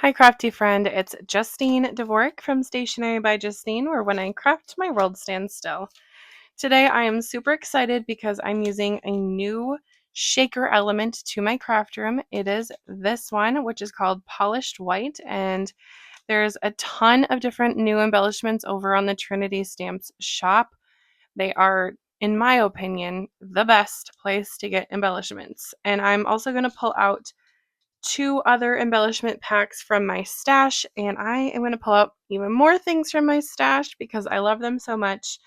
Hi crafty friend, it's Justine Dvorak from Stationery by Justine, where when I craft my world stands still. Today I am super excited because I'm using a new shaker element to my craft room. It is this one, which is called Polished White, and there's a ton of different new embellishments over on the Trinity Stamps shop. They are, in my opinion, the best place to get embellishments. And I'm also going to pull out two other embellishment packs from my stash, and I am going to pull out even more things from my stash because I love them so much.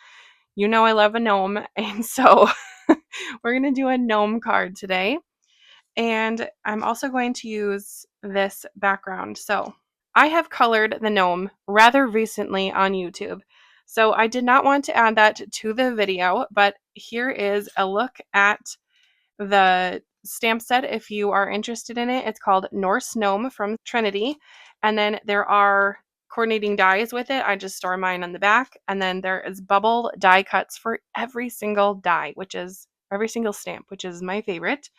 You know I love a gnome, and so we're going to do a gnome card today. And I'm also going to use this background. So I have colored the gnome rather recently on YouTube. So I did not want to add that to the video, but here is a look at the stamp set if you are interested in it. It's called Norse Gnome from Trinity. And then there are coordinating dies with it. I just store mine on the back. And then there is bubble die cuts for every single die, which is every single stamp, which is my favorite.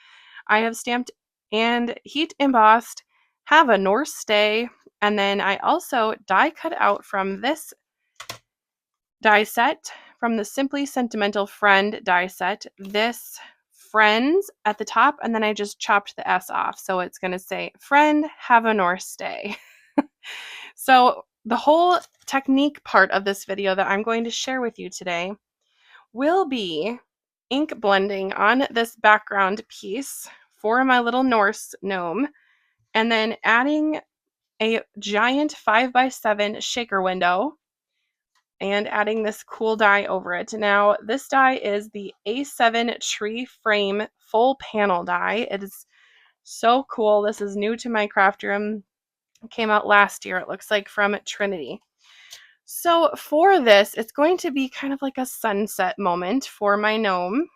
I have stamped and heat embossed Have a Norse Stay. And then I also die cut out from this die set, from the Simply Sentimental Friend die set, this Friends at the top, and then I just chopped the S off. So it's going to say, Friend, have a Norse Day. So the whole technique part of this video that I'm going to share with you today will be ink blending on this background piece for my little Norse gnome, and then adding a giant 5x7 shaker window and adding this cool die over it. Now, this die is the A7 Tree Frame Full Panel die. It is so cool. This is new to my craft room. It came out last year, it looks like, from Trinity. So for this, it's going to be kind of like a sunset moment for my gnome.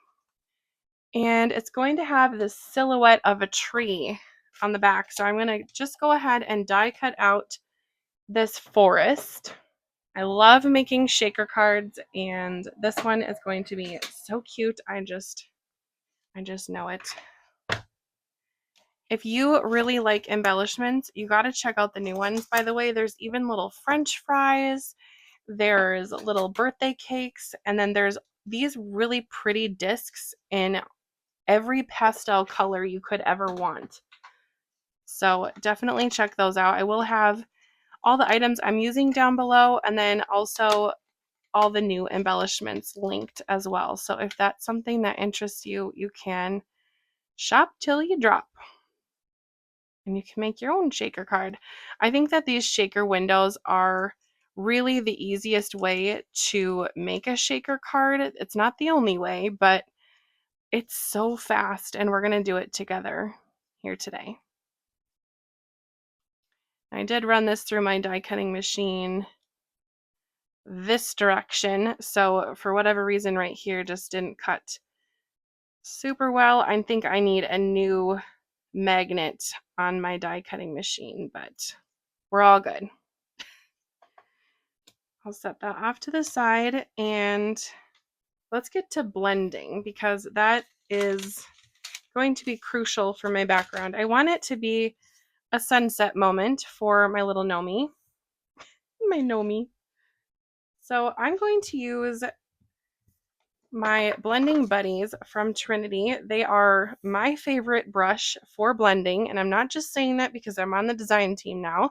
And it's going to have this silhouette of a tree on the back. So I'm going to just go ahead and die cut out this forest. I love making shaker cards, and this one is going to be so cute. I just know it. If you really like embellishments, you got to check out the new ones. By the way, there's even little French fries, there's little birthday cakes, and then there's these really pretty discs in every pastel color you could ever want. So definitely check those out. I will have all the items I'm using down below, and then also all the new embellishments linked as well. So if that's something that interests you, you can shop till you drop. And you can make your own shaker card. I think that these shaker windows are really the easiest way to make a shaker card. It's not the only way, but it's so fast, and we're going to do it together here today. I did run this through my die cutting machine this direction, so for whatever reason right here just didn't cut super well. I think I need a new magnet on my die cutting machine, but we're all good. I'll set that off to the side, and let's get to blending because that is going to be crucial for my background. I want it to be a sunset moment for my little gnomie. My gnomie. So I'm going to use my blending buddies from Trinity. They are my favorite brush for blending, and I'm not just saying that because I'm on the design team now.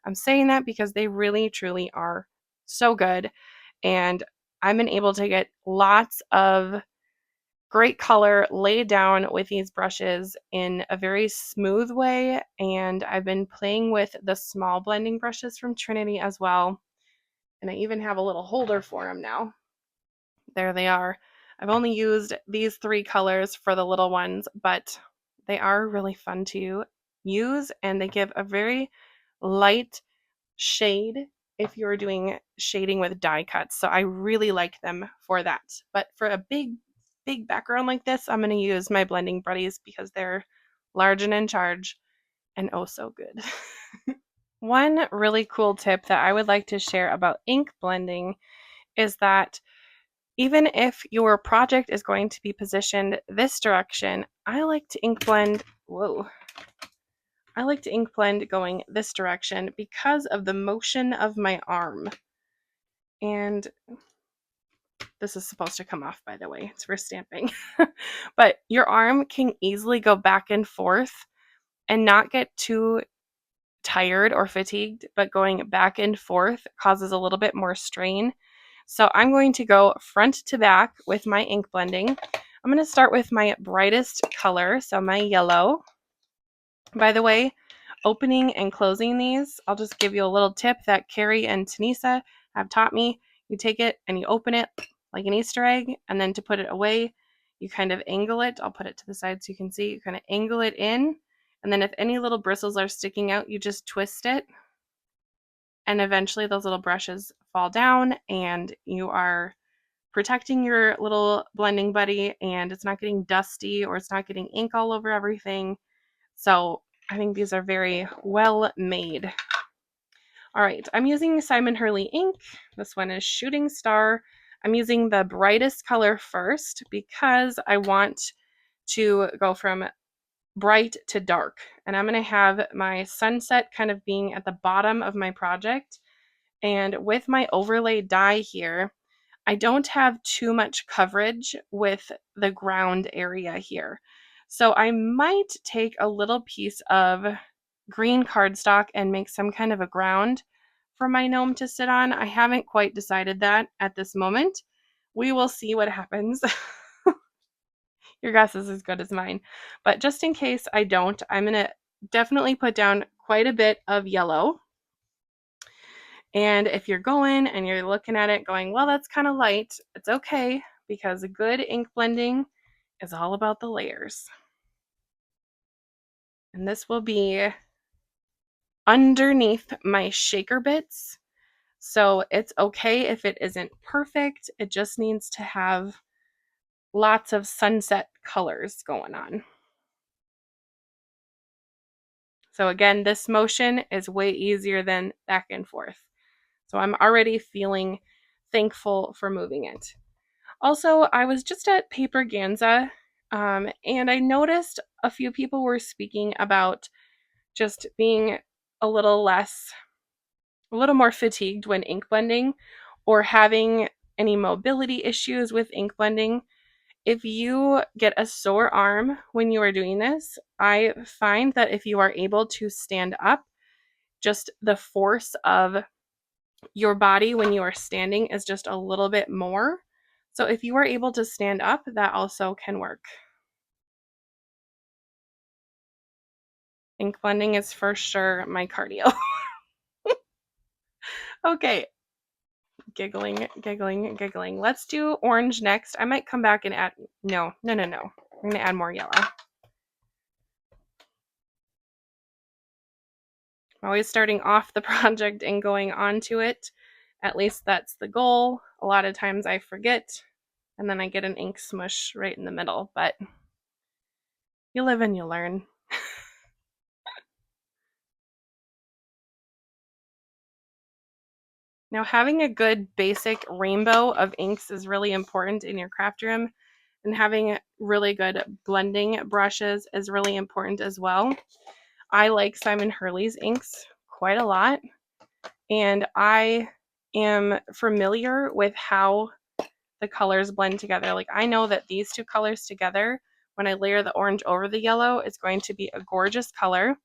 I'm saying that because they really truly are so good, and I've been able to get lots of great color laid down with these brushes in a very smooth way, and I've been playing with the small blending brushes from Trinity as well, and I even have a little holder for them now. There they are. I've only used these three colors for the little ones, but they are really fun to use, and they give a very light shade if you're doing shading with die cuts. So I really like them for that. But for a big background like this, I'm going to use my blending buddies because they're large and in charge and oh so good. One really cool tip that I would like to share about ink blending is that even if your project is going to be positioned this direction, I like to ink blend, I like to ink blend going this direction because of the motion of my arm. And this is supposed to come off, by the way. It's for stamping. But your arm can easily go back and forth and not get too tired or fatigued, but going back and forth causes a little bit more strain. So I'm going to go front to back with my ink blending. I'm going to start with my brightest color, so my yellow. By the way, opening and closing these, I'll just give you a little tip that Carrie and Tanisa have taught me. You take it and you open it like an Easter egg, and then to put it away, you kind of angle it. I'll put it to the side so you can see. You kind of angle it in, and then if any little bristles are sticking out, you just twist it, and eventually those little brushes fall down, and you are protecting your little blending buddy, and it's not getting dusty or it's not getting ink all over everything. So I think these are very well made. All right, I'm using Simon Hurley ink. This one is Shooting Star. I'm using the brightest color first because I want to go from bright to dark. And I'm going to have my sunset kind of being at the bottom of my project. And with my overlay die here, I don't have too much coverage with the ground area here. So I might take a little piece of green cardstock and make some kind of a ground for my gnome to sit on. I haven't quite decided that at this moment. We will see what happens. Your guess is as good as mine. But just in case I don't, I'm going to definitely put down quite a bit of yellow. And if you're going and you're looking at it going, well, that's kind of light, it's okay, because a good ink blending is all about the layers. And this will be underneath my shaker bits. So it's okay if it isn't perfect. It just needs to have lots of sunset colors going on. So again, this motion is way easier than back and forth. So I'm already feeling thankful for moving it. Also, I was just at Paper Ganza, and I noticed a few people were speaking about just being a little more fatigued when ink blending, or having any mobility issues with ink blending. If you get a sore arm when you are doing this, I find that if you are able to stand up, just the force of your body when you are standing is just a little bit more. So if you are able to stand up, that also can work. Ink blending is for sure my cardio. Okay, giggling. Let's do orange next. I might come back and add, no. I'm gonna add more yellow. I'm always starting off the project and going on to it. At least that's the goal. A lot of times I forget, and then I get an ink smush right in the middle, but you live and you learn. Now, having a good basic rainbow of inks is really important in your craft room, and having really good blending brushes is really important as well. I like Simon Hurley's inks quite a lot, and I am familiar with how the colors blend together. Like, I know that these two colors together, when I layer the orange over the yellow, it's going to be a gorgeous color.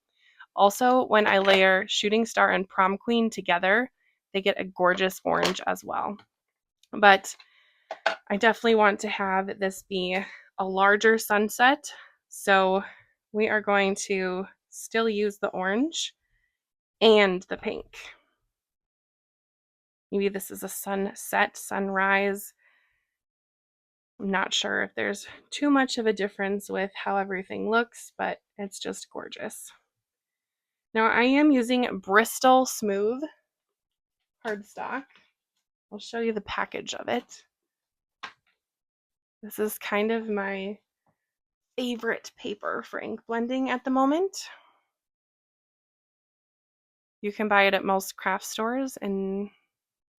Also, when I layer Shooting Star and Prom Queen together, they get a gorgeous orange as well. But I definitely want to have this be a larger sunset, so we are going to still use the orange and the pink. Maybe this is a sunset, sunrise. I'm not sure if there's too much of a difference with how everything looks, but it's just gorgeous. Now I am using Bristol Smooth cardstock. I'll show you the package of it. This is kind of my favorite paper for ink blending at the moment. You can buy it at most craft stores in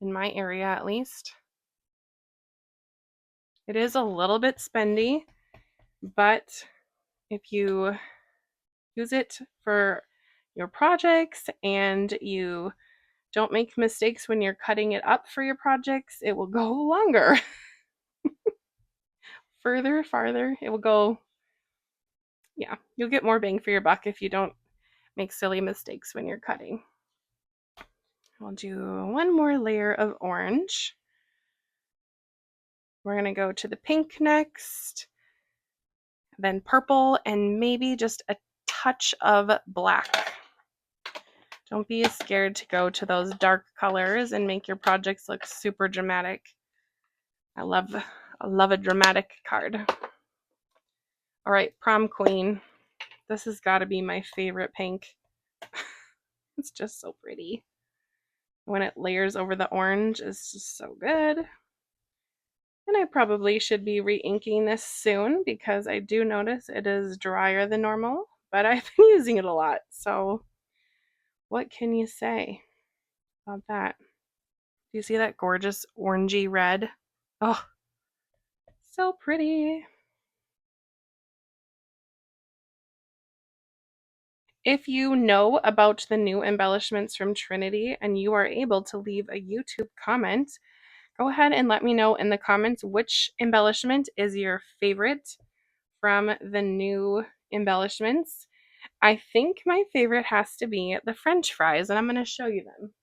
my area at least. It is a little bit spendy, but if you use it for your projects and you don't make mistakes when you're cutting it up for your projects, it will go longer. Further, farther, it will go. Yeah, you'll get more bang for your buck if you don't make silly mistakes when you're cutting. We'll do one more layer of orange. We're going to go to the pink next, then purple, and maybe just a touch of black. Don't be scared to go to those dark colors and make your projects look super dramatic. I love a dramatic card. All right, prom queen. This has got to be my favorite pink. It's just so pretty. When it layers over the orange, it's just so good. And I probably should be re-inking this soon because I do notice it is drier than normal, but I've been using it a lot. So what can you say about that? Do you see that gorgeous orangey red? Oh, so pretty. If you know about the new embellishments from Trinity and you are able to leave a YouTube comment, go ahead and let me know in the comments which embellishment is your favorite from the new embellishments. I think my favorite has to be the French fries, and I'm going to show you them.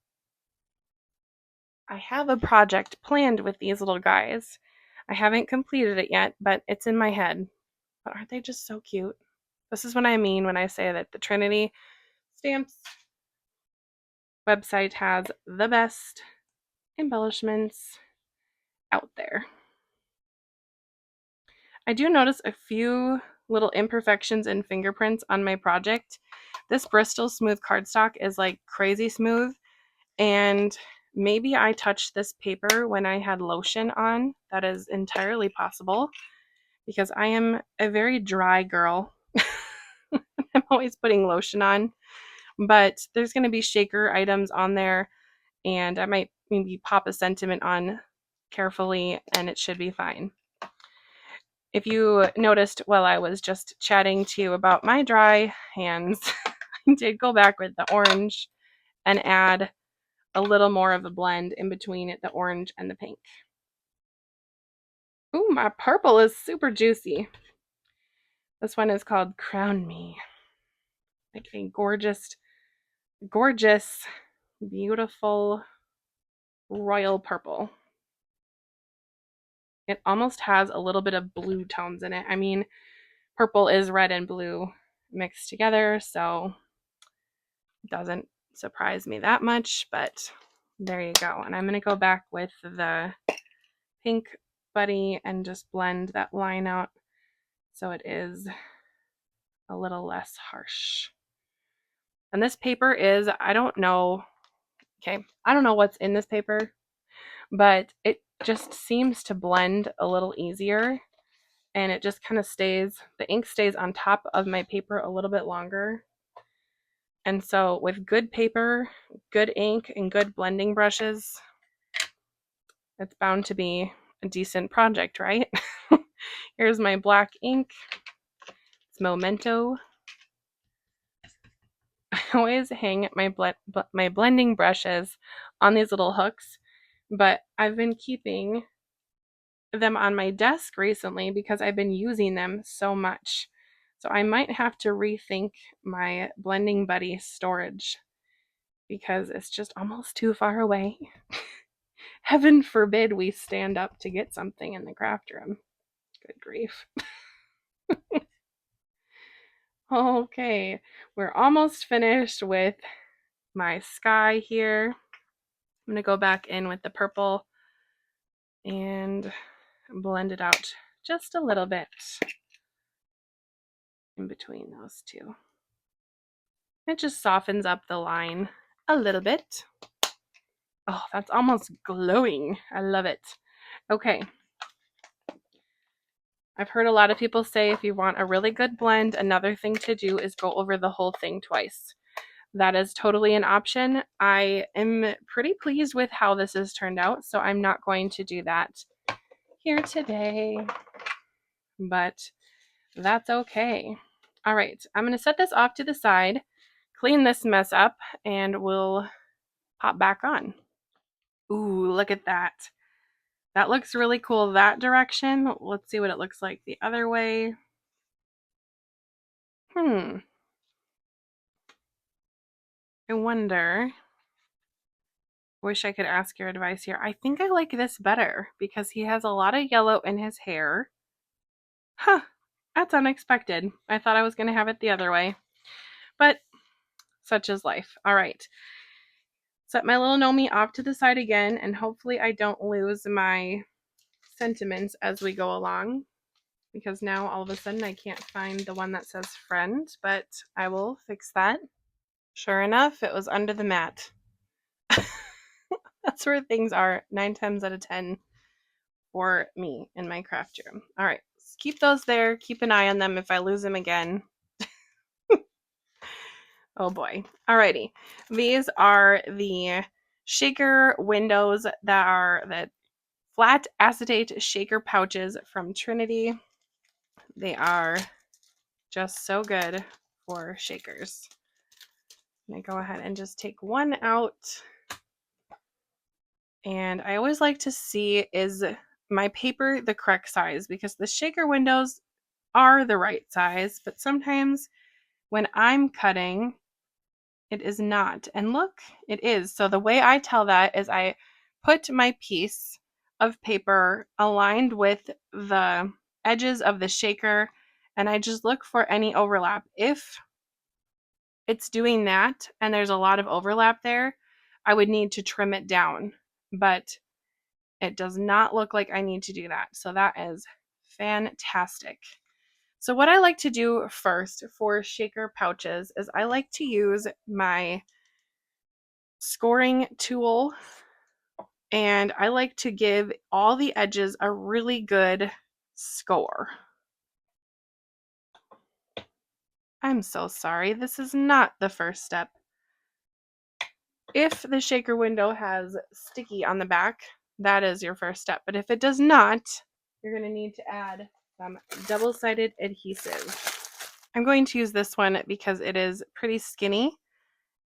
I have a project planned with these little guys. I haven't completed it yet, but it's in my head. But aren't they just so cute? This is what I mean when I say that the Trinity Stamps website has the best embellishments out there. I do notice a few little imperfections and fingerprints on my project. This Bristol smooth cardstock is like crazy smooth, and maybe I touched this paper when I had lotion on. That is entirely possible because I am a very dry girl. I'm always putting lotion on, but there's going to be shaker items on there, and I might maybe pop a sentiment on carefully and it should be fine. If you noticed while I was just chatting to you about my dry hands, I did go back with the orange and add a little more of a blend in between the orange and the pink. Ooh, my purple is super juicy. This one is called Crown Me. Like a gorgeous, gorgeous, beautiful royal purple. It almost has a little bit of blue tones in it. I mean, purple is red and blue mixed together, so it doesn't surprise me that much, but there you go. And I'm going to go back with the pink buddy and just blend that line out so it is a little less harsh. And this paper is, I don't know what's in this paper, but it just seems to blend a little easier, and it just kind of the ink stays on top of my paper a little bit longer. And so with good paper, good ink, and good blending brushes, it's bound to be a decent project, right? Here's my black ink. It's Memento. I always hang my blending brushes on these little hooks, but I've been keeping them on my desk recently because I've been using them so much. So I might have to rethink my blending buddy storage because it's just almost too far away. Heaven forbid we stand up to get something in the craft room. Good grief. Okay, we're almost finished with my sky here. I'm going to go back in with the purple and blend it out just a little bit in between those two. It just softens up the line a little bit. Oh, that's almost glowing. I love it. Okay. I've heard a lot of people say if you want a really good blend, another thing to do is go over the whole thing twice. That is totally an option. I am pretty pleased with how this has turned out, so I'm not going to do that here today, but that's okay. All right, I'm going to set this off to the side, clean this mess up and we'll pop back on. Ooh, look at that. That looks really cool that direction. Let's see what it looks like the other way. I wonder. Wish I could ask your advice here. I think I like this better because he has a lot of yellow in his hair. Huh, that's unexpected. I thought I was going to have it the other way. But such is life. All right. Set my little Nomi off to the side again, and hopefully I don't lose my sentiments as we go along, because now all of a sudden I can't find the one that says friend, but I will fix that. Sure enough, it was under the mat. That's where things are 9 times out of 10 for me in my craft room. All right, let's keep those there. Keep an eye on them if I lose them again. Oh boy. Alrighty. These are the shaker windows that are the flat acetate shaker pouches from Trinity. They are just so good for shakers. I'm going to go ahead and just take one out. And I always like to see, is my paper the correct size? Because the shaker windows are the right size, but sometimes when I'm cutting, it is not. And look, it is. So the way I tell that is I put my piece of paper aligned with the edges of the shaker, and I just look for any overlap. If it's doing that and there's a lot of overlap there, I would need to trim it down. But it does not look like I need to do that. So that is fantastic. So what I like to do first for shaker pouches is I like to use my scoring tool, and I like to give all the edges a really good score. I'm so sorry, this is not the first step. If the shaker window has sticky on the back, that is your first step. But if it does not, you're going to need to add some double-sided adhesive. I'm going to use this one because it is pretty skinny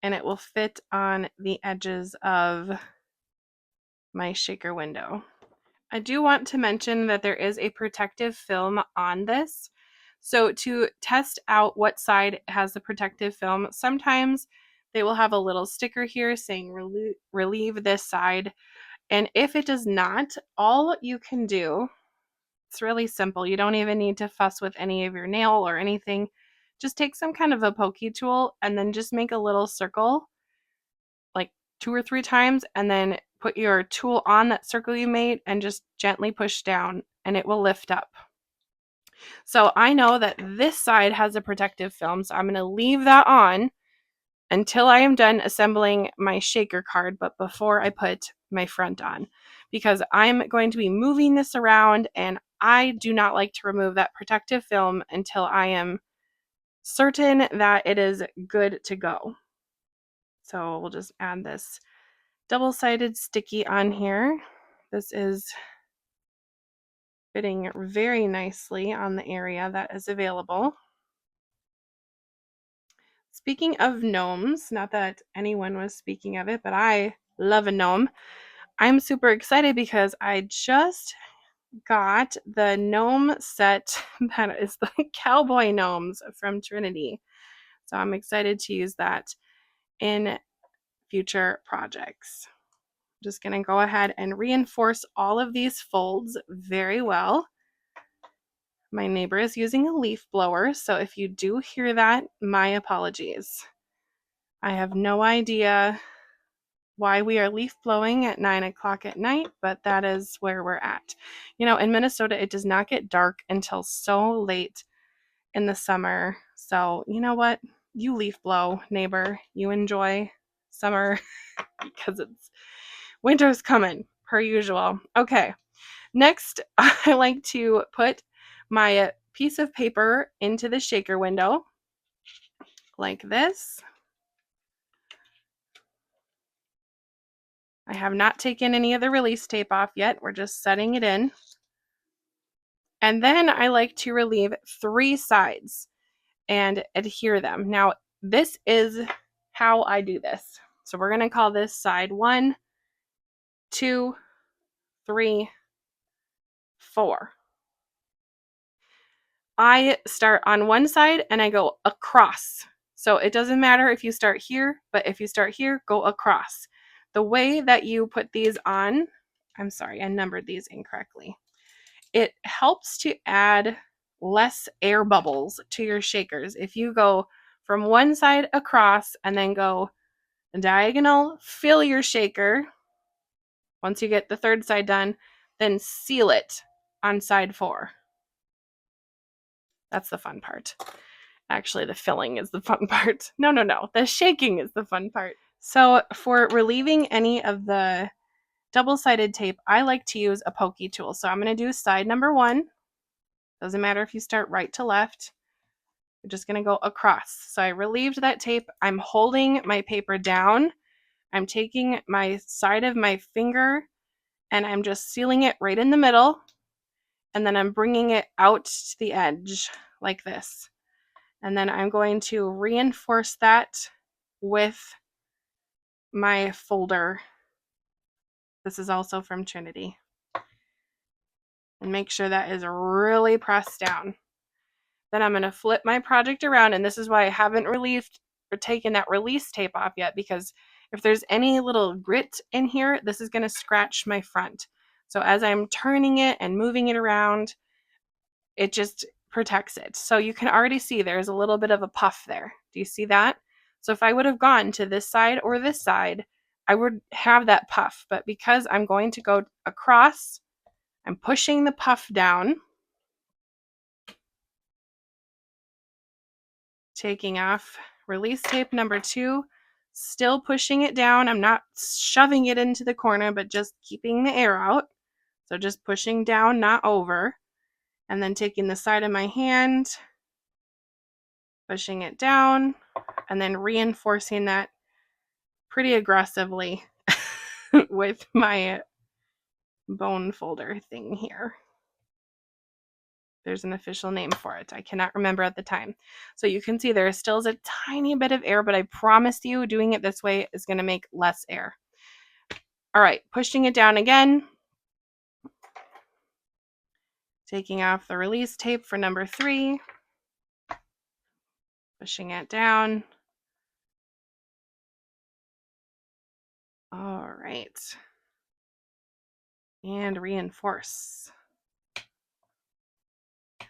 and it will fit on the edges of my shaker window. I do want to mention that there is a protective film on this. So to test out what side has the protective film, sometimes they will have a little sticker here saying relieve this side. And if it does not, all you can do, it's really simple. You don't even need to fuss with any of your nail or anything. Just take some kind of a pokey tool and then just make a little circle like 2 or 3 times, and then put your tool on that circle you made and just gently push down and it will lift up. So I know that this side has a protective film, so I'm going to leave that on until I am done assembling my shaker card, but before I put my front on, because I'm going to be moving this around and I do not like to remove that protective film until I am certain that it is good to go. So we'll just add this double-sided sticky on here. This is fitting very nicely on the area that is available. Speaking of gnomes, not that anyone was speaking of it, but I love a gnome. I'm super excited because I just got the gnome set that is the cowboy gnomes from Trinity. So I'm excited to use that in future projects. I'm just going to go ahead and reinforce all of these folds very well. My neighbor is using a leaf blower, so if you do hear that, my apologies. I have no idea why we are leaf blowing at 9 o'clock at night, but that is where we're at. You know, in Minnesota, it does not get dark until so late in the summer. So, you know what? You leaf blow, neighbor. You enjoy summer because winter's coming, per usual. Okay, next, I like to put my piece of paper into the shaker window like this. I have not taken any of the release tape off yet. We're just setting it in. And then I like to relieve 3 sides and adhere them. Now, this is how I do this. So we're going to call this side 1, 2, 3, 4. I start on one side and I go across. So it doesn't matter if you start here, but if you start here, go across. The way that you put these on, I'm sorry, I numbered these incorrectly. It helps to add less air bubbles to your shakers. If you go from one side across and then go diagonal, fill your shaker. Once you get the third side done, then seal it on side 4. That's the fun part. Actually, the filling is the fun part. No. The shaking is the fun part. So for relieving any of the double-sided tape, I like to use a pokey tool. So I'm going to do side number 1. Doesn't matter if you start right to left. You're just going to go across. So I relieved that tape. I'm holding my paper down. I'm taking my side of my finger and I'm just sealing it right in the middle. And then I'm bringing it out to the edge like this. And then I'm going to reinforce that with my folder. This is also from Trinity. And make sure that is really pressed down. Then I'm going to flip my project around, and this is why I haven't relieved or taken that release tape off yet, because if there's any little grit in here, this is going to scratch my front. So as I'm turning it and moving it around, it just protects it. So you can already see there's a little bit of a puff there. Do you see that? So if I would have gone to this side or this side, I would have that puff. But because I'm going to go across, I'm pushing the puff down, taking off release tape number 2, still pushing it down. I'm not shoving it into the corner, but just keeping the air out. So just pushing down, not over. And then taking the side of my hand, pushing it down, and then reinforcing that pretty aggressively with my bone folder thing here. There's an official name for it. I cannot remember at the time. So you can see there still is a tiny bit of air, but I promise you doing it this way is going to make less air. All right, pushing it down again. Taking off the release tape for number 3. Pushing it down. All right. And reinforce.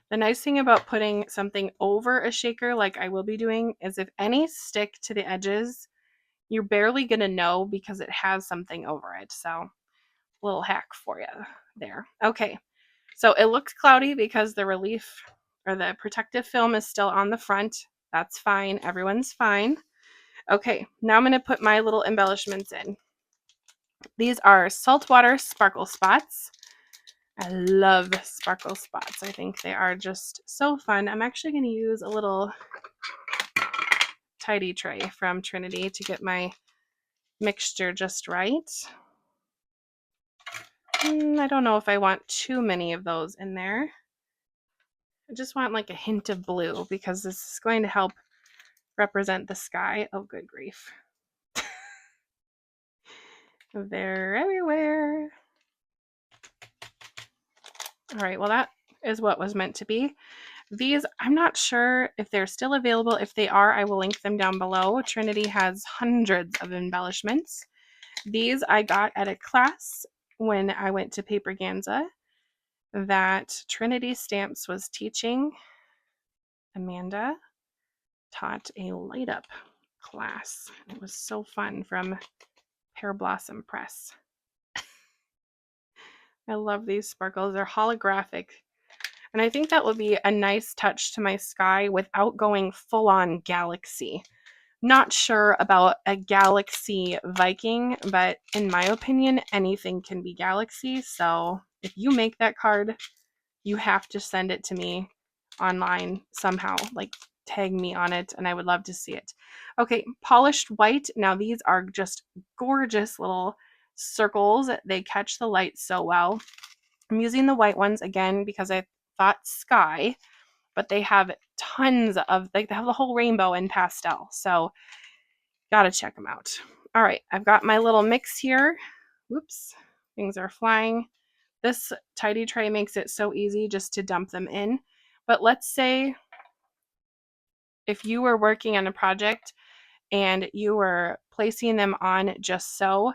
The nice thing about putting something over a shaker like I will be doing is if any stick to the edges, you're barely going to know because it has something over it. So little hack for you there. Okay, so it looks cloudy because the relief or the protective film is still on the front. That's fine. Everyone's fine. Okay, now I'm going to put my little embellishments in. These are saltwater sparkle spots. I love sparkle spots. I think they are just so fun. I'm actually going to use a little tidy tray from Trinity to get my mixture just right. I don't know if I want too many of those in there. I just want like a hint of blue because this is going to help represent the sky. Oh, good grief. They're everywhere. All right, well, that is what was meant to be. These, I'm not sure if they're still available. If they are, I will link them down below. Trinity has hundreds of embellishments. These I got at a class when I went to Paperganza that Trinity Stamps was teaching. Amanda taught a light up class. It was so fun from Pear Blossom Press. I love these sparkles. They're holographic. And I think that will be a nice touch to my sky without going full on galaxy. Not sure about a galaxy Viking, but in my opinion, anything can be galaxy. So if you make that card, you have to send it to me online somehow, like tag me on it, and I would love to see it. Okay, polished white. Now these are just gorgeous little circles. They catch the light so well. I'm using the white ones again because I thought sky, but they have tons of, like they have the whole rainbow in pastel. So Gotta check them out. All right, I've got my little mix here. Whoops, things are flying. This tidy tray makes it so easy just to dump them in. But let's say if you were working on a project and you were placing them on just so,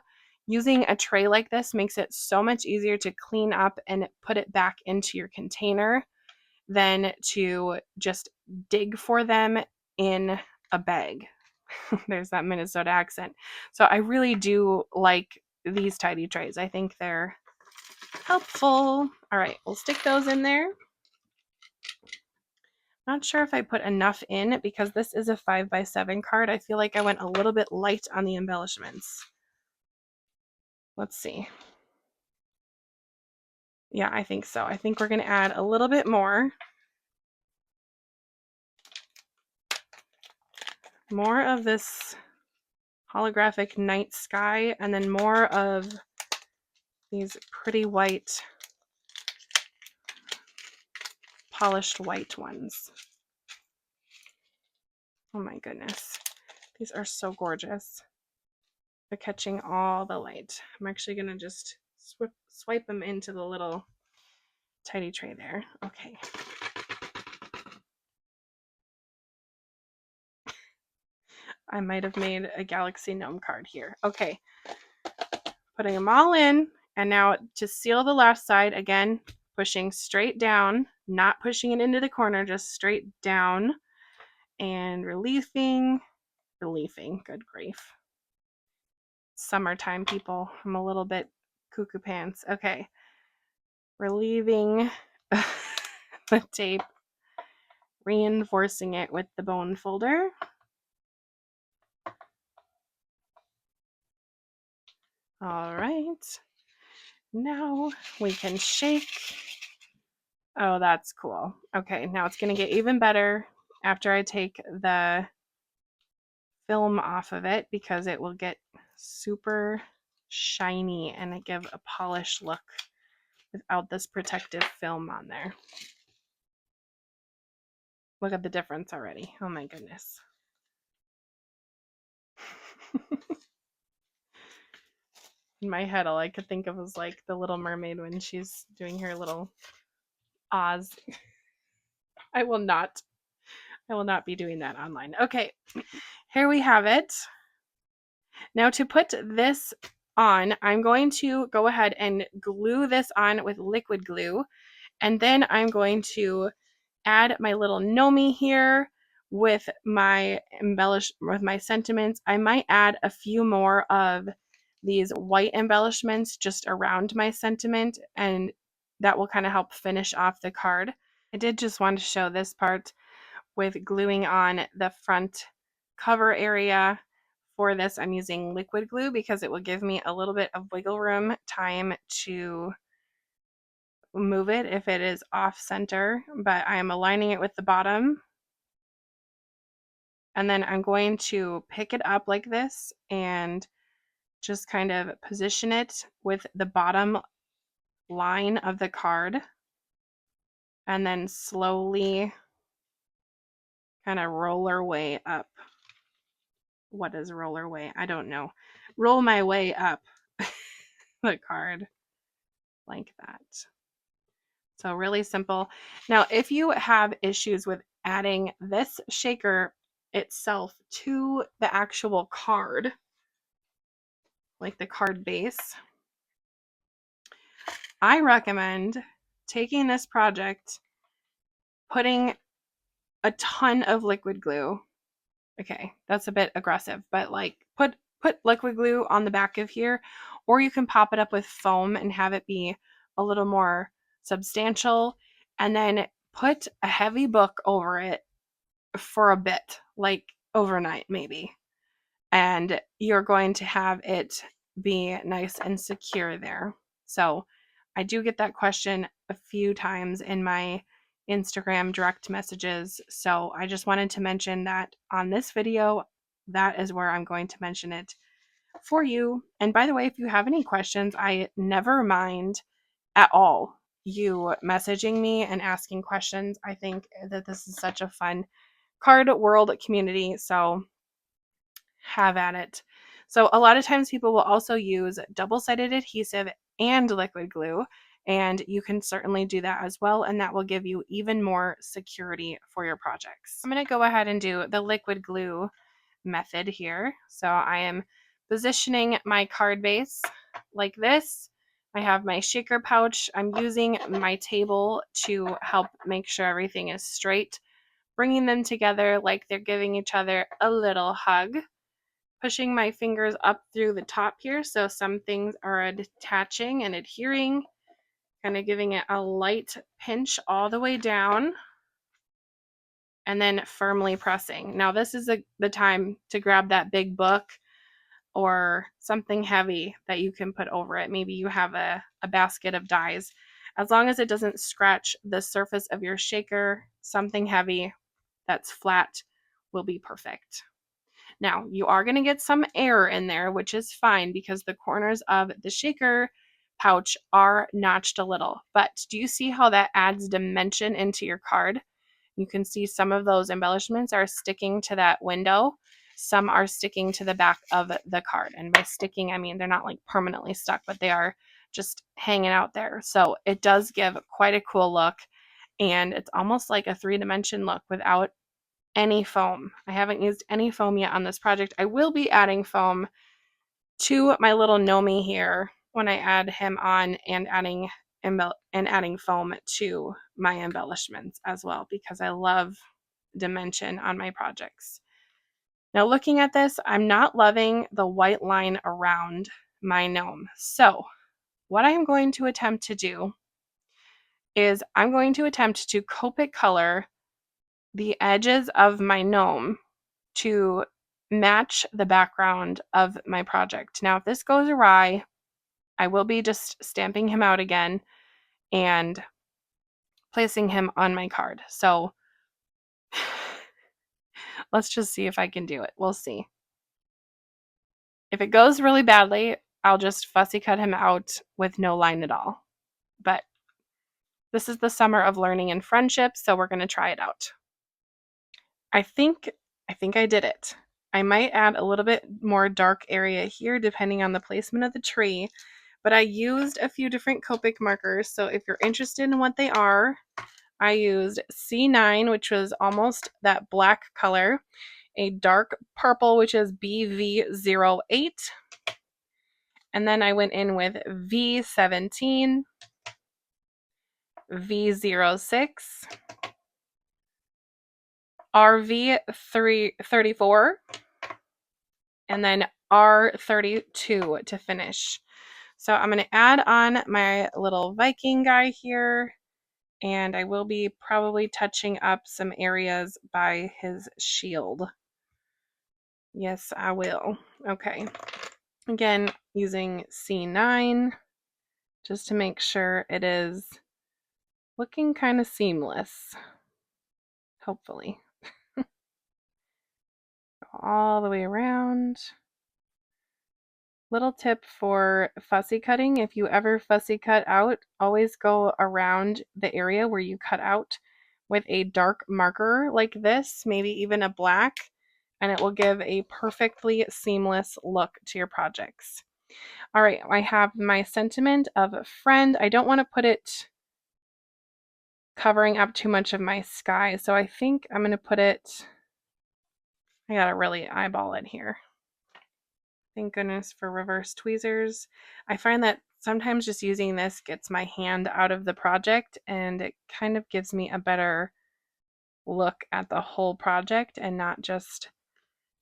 using a tray like this makes it so much easier to clean up and put it back into your container than to just dig for them in a bag. There's that Minnesota accent. So I really do like these tidy trays. I think they're helpful. All right, we'll stick those in there. Not sure if I put enough in because this is a 5x7 card. I feel like I went a little bit light on the embellishments. Let's see. Yeah, I think so. I think we're going to add a little bit more. More of this holographic night sky and then more of these pretty white, polished white ones. Oh my goodness. These are so gorgeous. They're catching all the light. I'm actually going to just swipe them into the little tidy tray there. Okay. I might have made a Galaxy Gnome card here. Okay. Putting them all in. And now to seal the left side, again, pushing straight down, not pushing it into the corner, just straight down. And relieving. Good grief. Summertime, people. I'm a little bit cuckoo pants. Okay. Relieving the tape, reinforcing it with the bone folder. All right. Now we can shake. Oh, that's cool. Okay, now it's going to get even better after I take the film off of it because it will get super shiny and give a polished look without this protective film on there. Look at the difference already. Oh my goodness. In my head, all I could think of was like the Little Mermaid when she's doing her little Oz. I will not be doing that online. Okay, here we have it. Now to put this on, I'm going to go ahead and glue this on with liquid glue. And then I'm going to add my little Nomi here with my sentiments. I might add a few more of these white embellishments just around my sentiment, and that will kind of help finish off the card. I did just want to show this part with gluing on the front cover area. For this, I'm using liquid glue because it will give me a little bit of wiggle room time to move it if it is off center, but I am aligning it with the bottom. And then I'm going to pick it up like this and just kind of position it with the bottom line of the card. And then slowly kind of roll our way up. What is roller way? I don't know. Roll my way up the card like that. So really simple. Now, if you have issues with adding this shaker itself to the actual card, like the card base, I recommend taking this project, putting a ton of liquid glue. Okay, that's a bit aggressive, but like put liquid glue on the back of here, or you can pop it up with foam and have it be a little more substantial, and then put a heavy book over it for a bit, like overnight maybe. And you're going to have it be nice and secure there. So I do get that question a few times in my Instagram direct messages. So I just wanted to mention that on this video, that is where I'm going to mention it for you. And by the way, if you have any questions, I never mind at all you messaging me and asking questions. I think that this is such a fun card world community. So have at it. So a lot of times people will also use double-sided adhesive and liquid glue, and you can certainly do that as well, and that will give you even more security for your projects. I'm going to go ahead and do the liquid glue method here. So I am positioning my card base like this. I have my shaker pouch. I'm using my table to help make sure everything is straight, bringing them together like they're giving each other a little hug, pushing my fingers up through the top here so some things are attaching and adhering, kind of giving it a light pinch all the way down, and then firmly pressing. Now this is the time to grab that big book or something heavy that you can put over it. Maybe you have a basket of dies. As long as it doesn't scratch the surface of your shaker, something heavy that's flat will be perfect. Now, you are going to get some air in there, which is fine because the corners of the shaker pouch are notched a little. But do you see how that adds dimension into your card? You can see some of those embellishments are sticking to that window. Some are sticking to the back of the card. And by sticking, I mean they're not like permanently stuck, but they are just hanging out there. So it does give quite a cool look. And it's almost like a 3-dimension look without any foam. I haven't used any foam yet on this project. I will be adding foam to my little Nomi here when I add him on, and adding foam to my embellishments as well, because I love dimension on my projects. Now looking at this, I'm not loving the white line around my gnome. So what I am going to attempt to do is I'm going to attempt to Copic color the edges of my gnome to match the background of my project. Now, if this goes awry, I will be just stamping him out again and placing him on my card. So let's just see if I can do it. We'll see. If it goes really badly, I'll just fussy cut him out with no line at all. But this is the summer of learning and friendship, so we're going to try it out. I think I did it. I might add a little bit more dark area here depending on the placement of the tree, but I used a few different Copic markers, so if you're interested in what they are, I used C9, which was almost that black color, a dark purple, which is BV08, and then I went in with V17, V06, RV34, and then R32 to finish. So I'm going to add on my little Viking guy here, and I will be probably touching up some areas by his shield. Yes, I will. Okay. Again, using C9 just to make sure it is looking kind of seamless. Hopefully. All the way around. Little tip for fussy cutting: if you ever fussy cut out, always go around the area where you cut out with a dark marker like this, maybe even a black, and it will give a perfectly seamless look to your projects. All right, I have my sentiment of a friend. I don't want to put it covering up too much of my sky, so I think I'm going to put it, I gotta really eyeball it here. Thank goodness for reverse tweezers. I find that sometimes just using this gets my hand out of the project, and it kind of gives me a better look at the whole project and not just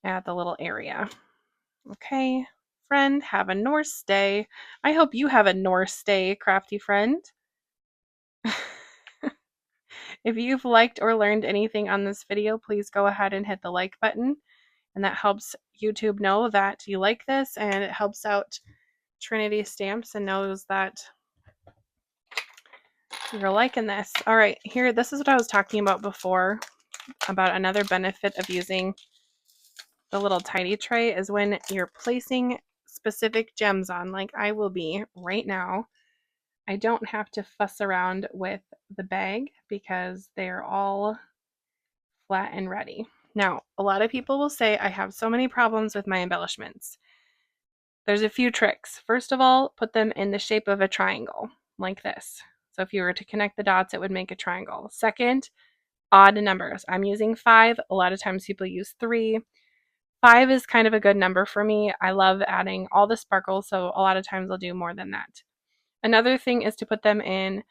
at the little area. Okay, friend, have a Norse day. I hope you have a Norse day, crafty friend. If you've liked or learned anything on this video, please go ahead and hit the like button. And that helps YouTube know that you like this, and it helps out Trinity Stamps and knows that you're liking this. All right, here, this is what I was talking about before, about another benefit of using the little tidy tray is when you're placing specific gems on, like I will be right now. I don't have to fuss around with the bag because they're all flat and ready. Now, a lot of people will say I have so many problems with my embellishments. There's a few tricks. First of all, put them in the shape of a triangle, like this. So if you were to connect the dots, it would make a triangle. Second, odd numbers. I'm using 5. A lot of times people use 3. 5 is kind of a good number for me. I love adding all the sparkles, so a lot of times I'll do more than that. Another thing is to put them in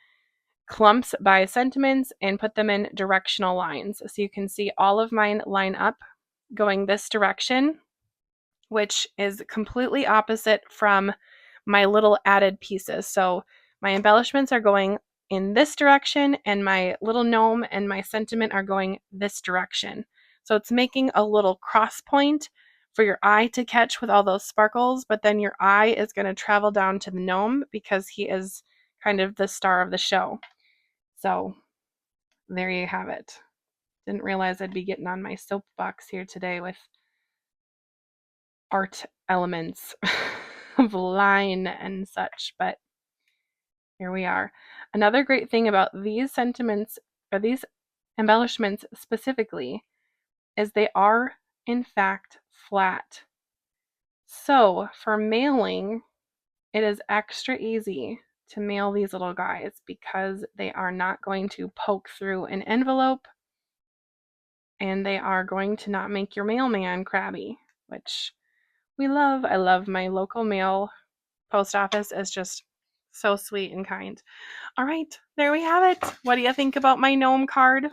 clumps by sentiments and put them in directional lines. So you can see all of mine line up going this direction, which is completely opposite from my little added pieces. So my embellishments are going in this direction, and my little gnome and my sentiment are going this direction. So it's making a little cross point for your eye to catch with all those sparkles, but then your eye is going to travel down to the gnome because he is kind of the star of the show. So there you have it. Didn't realize I'd be getting on my soapbox here today with art elements of line and such, but here we are. Another great thing about these sentiments, or these embellishments specifically, is they are in fact flat. So for mailing, it is extra easy to mail these little guys because they are not going to poke through an envelope, and they are going to not make your mailman crabby, which we love. I love my local mail post office. Is just so sweet and kind. All right, there we have it. What do you think about my gnome card?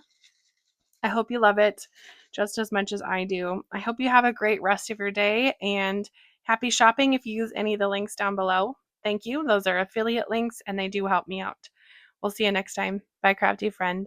I hope you love it just as much as I do. I hope you have a great rest of your day, and happy shopping if you use any of the links down below. Thank you. Those are affiliate links and they do help me out. We'll see you next time. Bye, crafty friend.